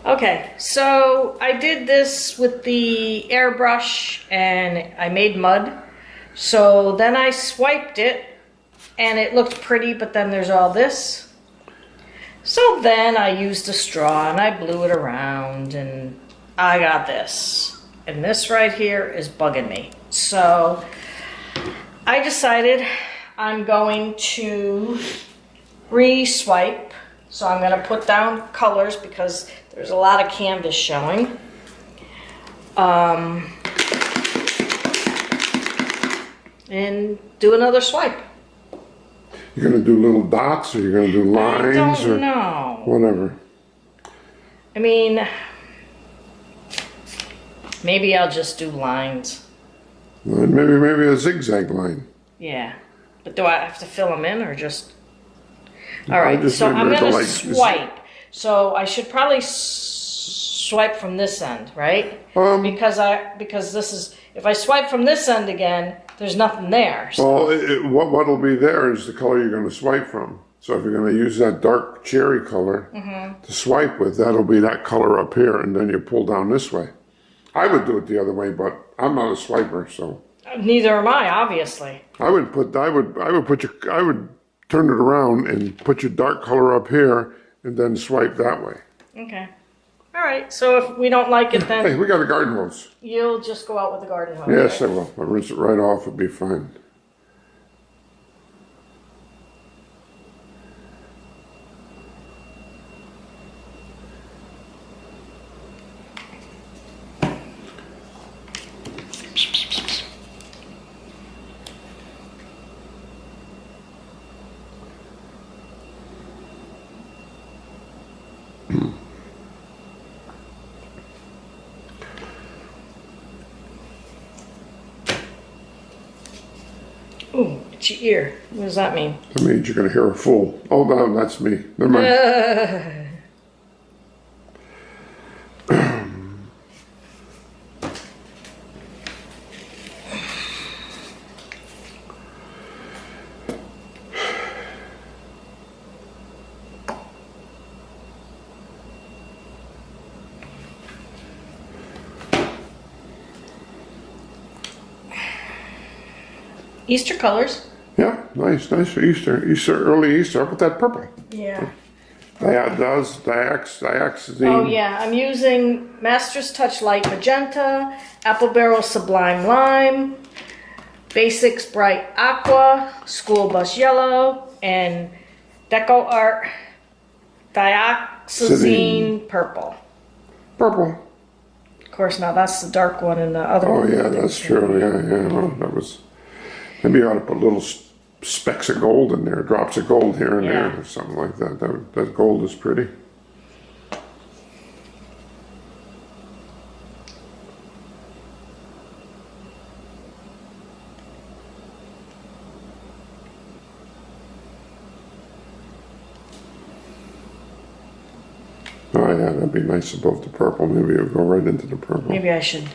Okay, so I did this with the airbrush and I made mud. So then I swiped it and it looked pretty, but then there's all this. So then I used a straw and I blew it around and I got this. And this right here is bugging me. So I decided I'm going to re-swipe. So I'm going to put down colors because there's a lot of canvas showing. And do another swipe. You're going to do little dots or you're going to do lines? I don't know. Whatever. I mean, maybe I'll just do lines. Maybe a zigzag line. Yeah. But do I have to fill them in or just... All right, so I'm going to swipe. So I should probably swipe from this end, right? Because this is... If I swipe from this end again, there's nothing there. So. Well, what'll be there is the color you're going to swipe from. So if you're going to use that dark cherry color to swipe with, that'll be that color up here, and then you pull down this way. I would do it the other way, but I'm not a swiper, so. Neither am I, obviously. I would turn it around and put your dark color up here, and then swipe that way. Okay. All right. So if we don't like it, then hey, we got a garden hose. You'll just go out with the garden hose. Yes, right? I will. I'll rinse it right off. It'll be fine. Ooh, itchy ear. What does that mean? That means you're going to hear a full. Oh, no, that's me. Never mind. Easter colors. Yeah, nice for Easter. Early Easter. Up with that purple. Yeah. Diaxazine. Oh yeah, I'm using Master's Touch Light Magenta, Apple Barrel Sublime Lime, Basics Bright Aqua, School Bus Yellow, and Deco Art Dioxazine Purple. Purple. Of course, now that's the dark one in the other one. Oh yeah, that's true. Yeah. Well, that was. Maybe you ought to put little specks of gold in there, drops of gold here and there, or something like that. That gold is pretty. Oh yeah, that'd be nice above the purple. Maybe it'll go right into the purple. Maybe I should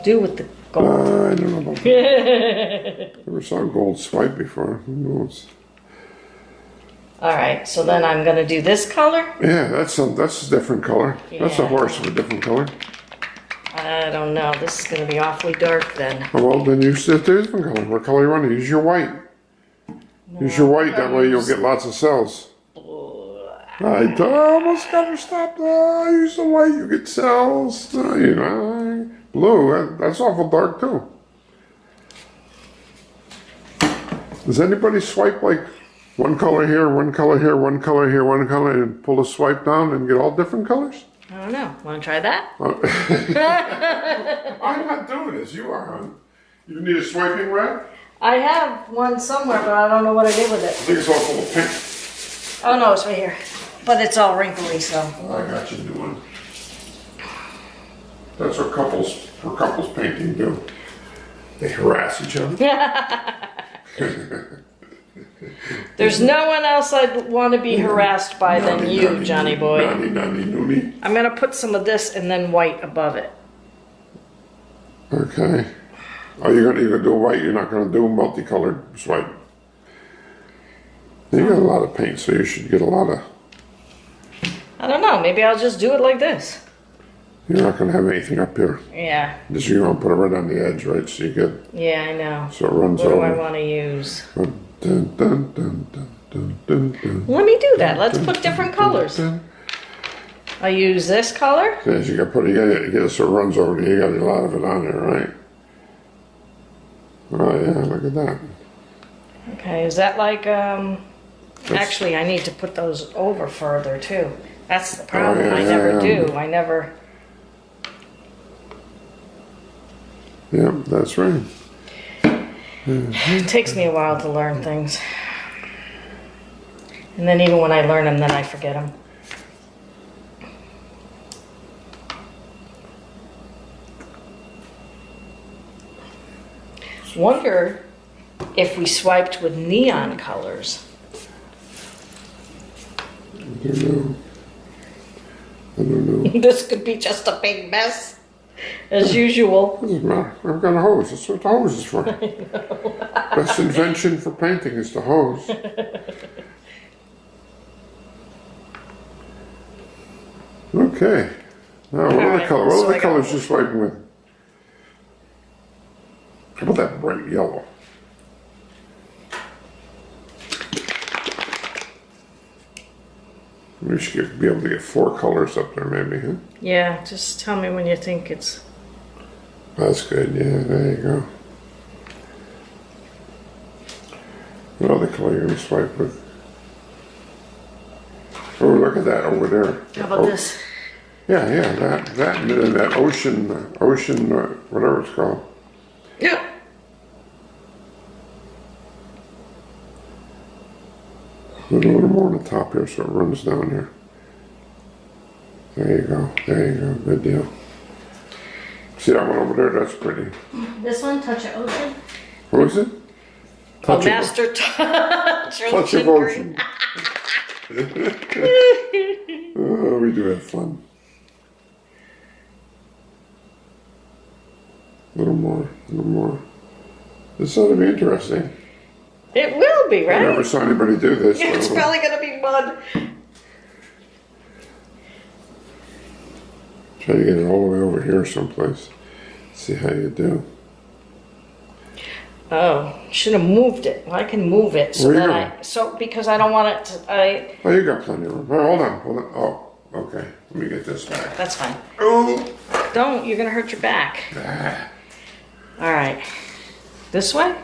do with the gold. I don't know about that. Never saw a gold swipe before. Who knows? All right, so then I'm going to do this color. Yeah, that's a different color. Yeah. That's a horse with a different color. I don't know. This is going to be awfully dark then. Oh, well, then use a different color. What color you want to use? Your white. No, use your white. That way you'll get lots of cells. I almost got to stop. Use the white. You get cells. You know, blue. That's awful dark too. Does anybody swipe like one color here, one color here, one color here, one color, and pull a swipe down and get all different colors? I don't know. Want to try that? I'm not doing this. You are, hon. You need a swiping rack? I have one somewhere, but I don't know what I did with it. I think it's all full of pink. Oh no, it's right here. But it's all wrinkly, so. I got you new one. That's what couples painting do. They harass each other. There's no one else I'd want to be harassed by than you, Johnny boy. I'm going to put some of this and then white above it. Okay. Oh, you're going to do white. You're not going to do a multicolored swipe. You got a lot of paint, so you should get a lot of I don't know. Maybe I'll just do it like this. You're not going to have anything up here. Yeah. Just you're going to put it right on the edge, right? So you get. Yeah, I know. So it runs What over. do I want to use? Dun, dun, dun, dun, dun, dun, dun. Let me do that. Let's put different colors. I use this color. Yes, you got you get it so it runs over. You got a lot of it on there, right? Oh yeah, look at that. Okay, is that like actually I need to put those over further too. That's the problem. yeah, I never yeah. do. I never. Yeah, that's right. It takes me a while to learn things. And then even when I learn them, then I forget them. Wonder if we swiped with neon colors. I don't know. This could be just a big mess, as usual. Doesn't matter. I've got a hose. That's what the hose is for. Best invention for painting is the hose. Okay. Now, what Alright, color? What so other I got- colors you swiping with? How about that bright yellow? We should be able to get 4 colors up there, maybe, huh? Yeah, just tell me when you think it's. That's good. Yeah, there you go. What other color you gonna swipe with? Oh, look at that over there. How about Oh, this? Yeah, that, and then that ocean, whatever it's called. Yeah. Put a little more on the top here so it runs down here. There you go. Good deal. See that one over there? That's pretty. This one, Touch of Ocean. What was it? Touch of- Master Touch Touch of Green. ocean. Oh, we do have fun. A little more. This ought to be interesting. It will be, I right? never saw anybody do this. It's so- probably gonna be mud. Try to get it all the way over here someplace. See how you do. Oh, should have moved it. Well, I can move it so Where you that because I don't want it to. Oh, you got plenty of room. Oh, hold on. Oh, okay. Let me get this back. That's fine. Oh. Don't. You're gonna hurt your back. Ah. All right. This way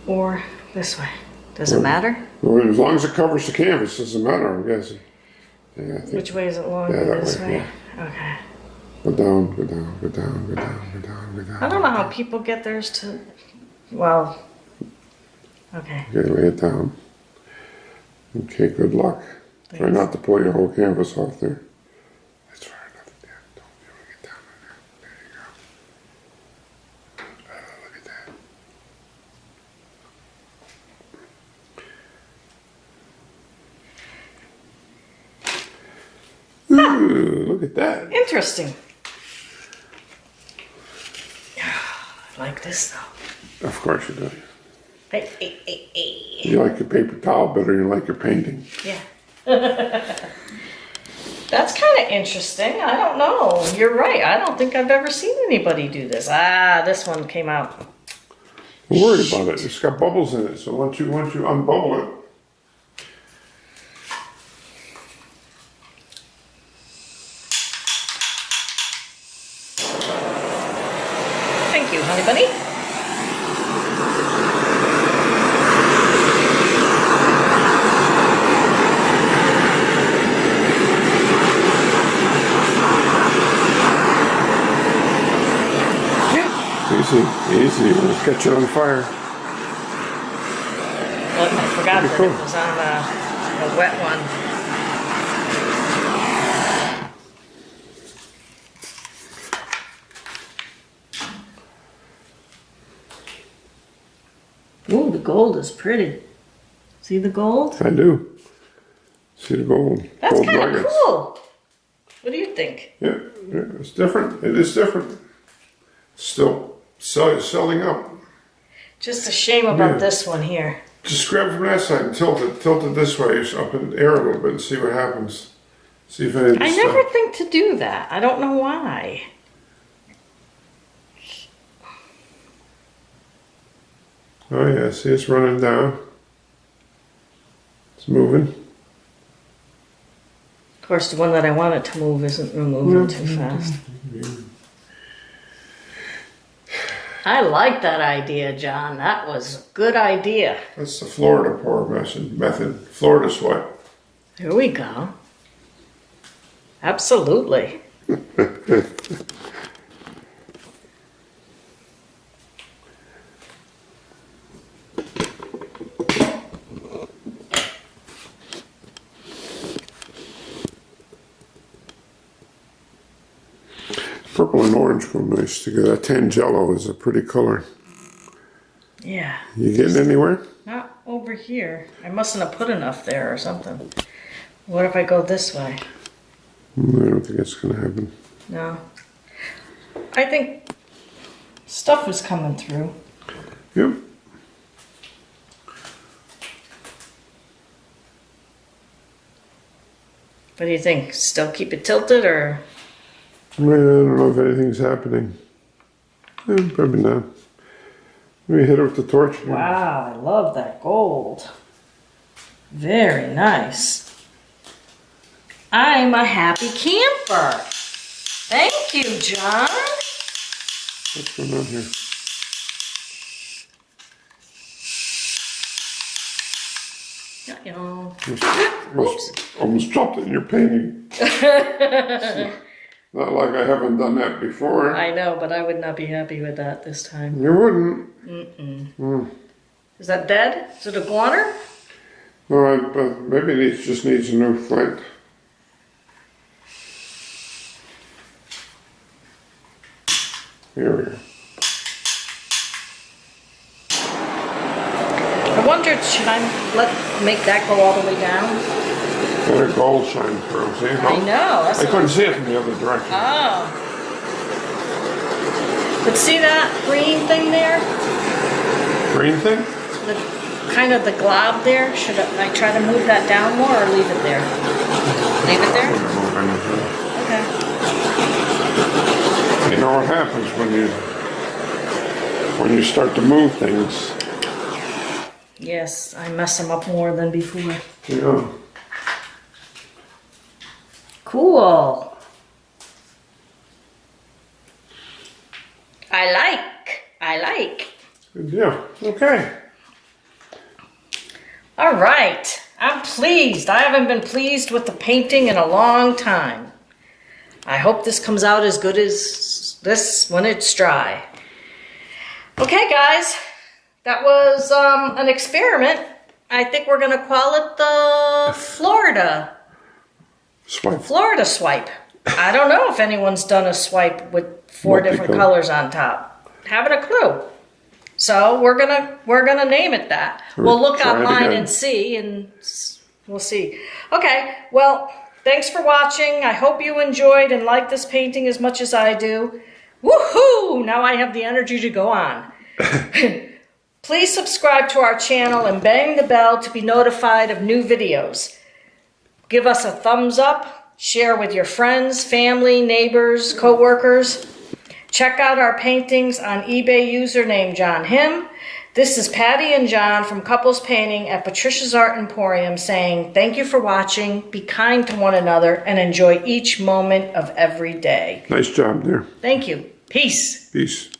or this way? Does it matter? Well, as long as it covers the canvas, doesn't matter, I'm guessing. Yeah, I think. Which way is it longer? Yeah, that This way, way. Okay. Go down. I don't know how people get theirs to. Well. Okay. Okay, lay it down. Okay, good luck. Try not to pull your whole canvas off there. That's far enough. Yeah, don't get down on there. There you go. Look at that. Ooh, look at that. Interesting. I like this though. Of course you do. Hey. You like your paper towel better than you like your painting. Yeah. That's kind of interesting. I don't know. You're right. I don't think I've ever seen anybody do this. Ah, this one came out. Don't worry about it. It's got bubbles in it, so once you unbubble it. Thank you, honey bunny. Easy. Let's catch it on fire. Well, I forgot that cool. it was on a wet one. Ooh, the gold is pretty. See the gold? I do. See the gold. That's gold kind of nuggets. cool. What do you think? Yeah, it's different. It is different. Still selling up. Just a shame about Yeah. this one here. Just grab it from that side and tilt it this way, up in the air a little bit and see what happens. See if any of this I never stuff. think to do that. I don't know why. Oh yeah, see it's running down. It's moving. Of course, the one that I want it to move isn't moving too fast. I like that idea, John. That was a good idea. That's the Florida pour method. Florida swipe. Here we go. Absolutely. Purple and orange go nice together. That Tangelo is a pretty color. Yeah. You getting anywhere? Not over here. I mustn't have put enough there or something. What if I go this way? I don't think it's going to happen. No. I think stuff is coming through. Yep. What do you think? Still keep it tilted or? I don't know if anything's happening. Probably not. Let me hit it with the torch again. Wow, I love that gold. Very nice. I'm a happy camper. Thank you, John. What's going on here? Almost dropped it in your painting. Not like I haven't done that before. I know, but I would not be happy with that this time. You wouldn't. Mm-mm. Is that dead? Is it a goner? No, but maybe it just needs a new flint. Here we go. I wondered, should I make that go all the way down? Got a gold shine through, see? I know. I couldn't see it from the other direction. Oh. But see that green thing there? Green thing? The kind of the glob there? Should I try to move that down more or leave it there? Leave it there? Okay. You know what happens when you start to move things. Yes, I mess them up more than before. Yeah. Cool. I like. Yeah, okay. All right, I'm pleased. I haven't been pleased with the painting in a long time. I hope this comes out as good as this when it's dry. Okay, guys, that was an experiment. I think we're gonna call it the Florida swipe. I don't know if anyone's done a swipe with four different colors on top. Haven't a clue. So we're gonna name it that. We'll look online and see, and we'll see. Okay, well, thanks for watching. I hope you enjoyed and liked this painting as much as I do. Woohoo! Now I have the energy to go on. Please subscribe to our channel and bang the bell to be notified of new videos. Give us a thumbs up, share with your friends, family, neighbors, co-workers. Check out our paintings on eBay username John Him. This is Patty and John from Couples Painting at Patricia's Art Emporium saying thank you for watching, be kind to one another, and enjoy each moment of every day. Nice job there. Thank you. Peace. Peace.